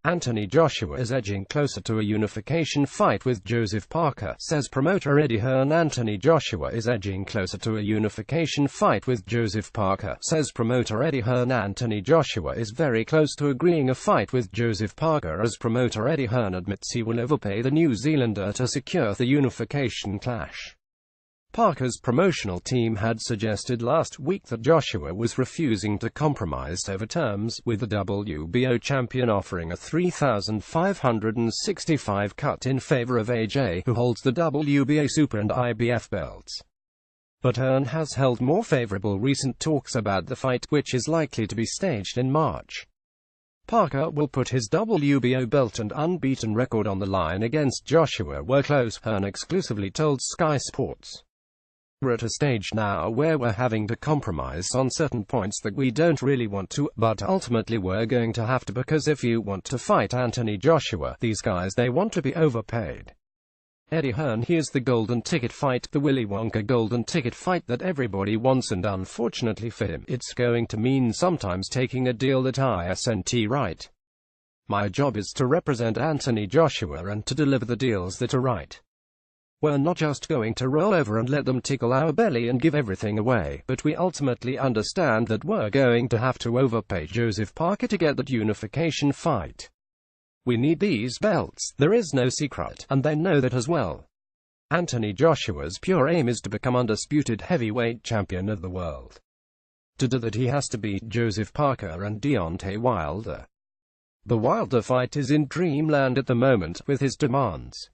Anthony Joshua is edging closer to a unification fight with Joseph Parker, says promoter Eddie Hearn. Anthony Joshua is edging closer to a unification fight with Joseph Parker, says promoter Eddie Hearn. Anthony Joshua is very close to agreeing a fight with Joseph Parker, as promoter Eddie Hearn admits he will overpay the New Zealander to secure the unification clash. Parker's promotional team had suggested last week that Joshua was refusing to compromise over terms, with the WBO champion offering a $3,565 cut in favor of AJ, who holds the WBA Super and IBF belts. But Hearn has held more favorable recent talks about the fight, which is likely to be staged in March. Parker will put his WBO belt and unbeaten record on the line against Joshua. "We're close," Hearn exclusively told Sky Sports. "We're at a stage now where we're having to compromise on certain points that we don't really want to, but ultimately we're going to have to, because if you want to fight Anthony Joshua, these guys, they want to be overpaid." Eddie Hearn: "Here's the golden ticket fight, the Willy Wonka golden ticket fight that everybody wants, and unfortunately for him, it's going to mean sometimes taking a deal that isn't right. My job is to represent Anthony Joshua and to deliver the deals that are right. We're not just going to roll over and let them tickle our belly and give everything away, but we ultimately understand that we're going to have to overpay Joseph Parker to get that unification fight. We need these belts, there is no secret, and they know that as well. Anthony Joshua's pure aim is to become undisputed heavyweight champion of the world. To do that he has to beat Joseph Parker and Deontay Wilder. The Wilder fight is in dreamland at the moment, with his demands.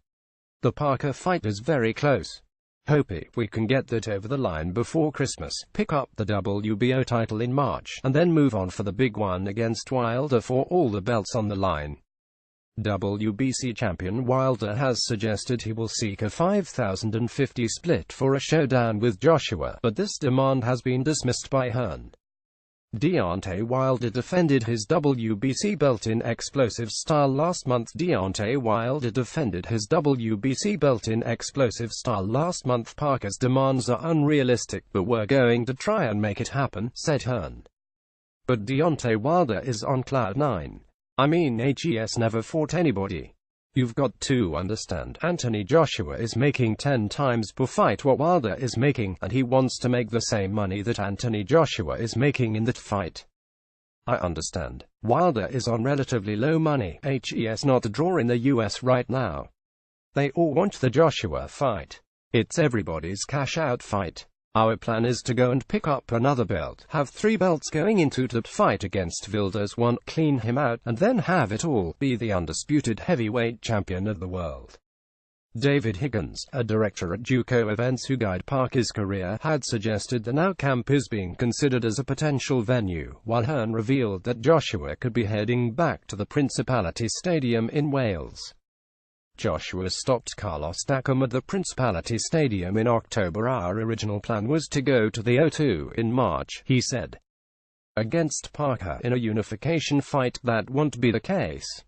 The Parker fight is very close. Hoping we can get that over the line before Christmas, pick up the WBO title in March, and then move on for the big one against Wilder for all the belts on the line." WBC champion Wilder has suggested he will seek a 5,050 split for a showdown with Joshua, but this demand has been dismissed by Hearn. Deontay Wilder defended his WBC belt in explosive style last month. Deontay Wilder defended his WBC belt in explosive style last month. "Parker's demands are unrealistic, but we're going to try and make it happen," said Hearn. "But Deontay Wilder is on cloud nine. I mean, HES never fought anybody. You've got to understand, Anthony Joshua is making 10 times per fight what Wilder is making, and he wants to make the same money that Anthony Joshua is making in that fight. I understand. Wilder is on relatively low money. HES not a draw in the US right now. They all want the Joshua fight. It's everybody's cash-out fight. Our plan is to go and pick up another belt, have 3 belts going into that fight against Wilder's 1, clean him out, and then have it all, be the undisputed heavyweight champion of the world." David Higgins, a director at JUCO Events who guide Parker's career, had suggested the Now camp is being considered as a potential venue, while Hearn revealed that Joshua could be heading back to the Principality Stadium in Wales. Joshua stopped Carlos Takam at the Principality Stadium in October. "Our original plan was to go to the O2 in March," he said. "Against Parker in a unification fight, that won't be the case.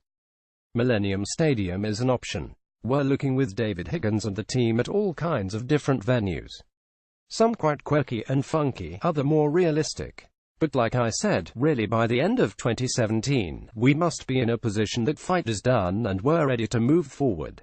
Millennium Stadium is an option. We're looking with David Higgins and the team at all kinds of different venues. Some quite quirky and funky, other more realistic. But like I said, really by the end of 2017, we must be in a position that fight is done and we're ready to move forward."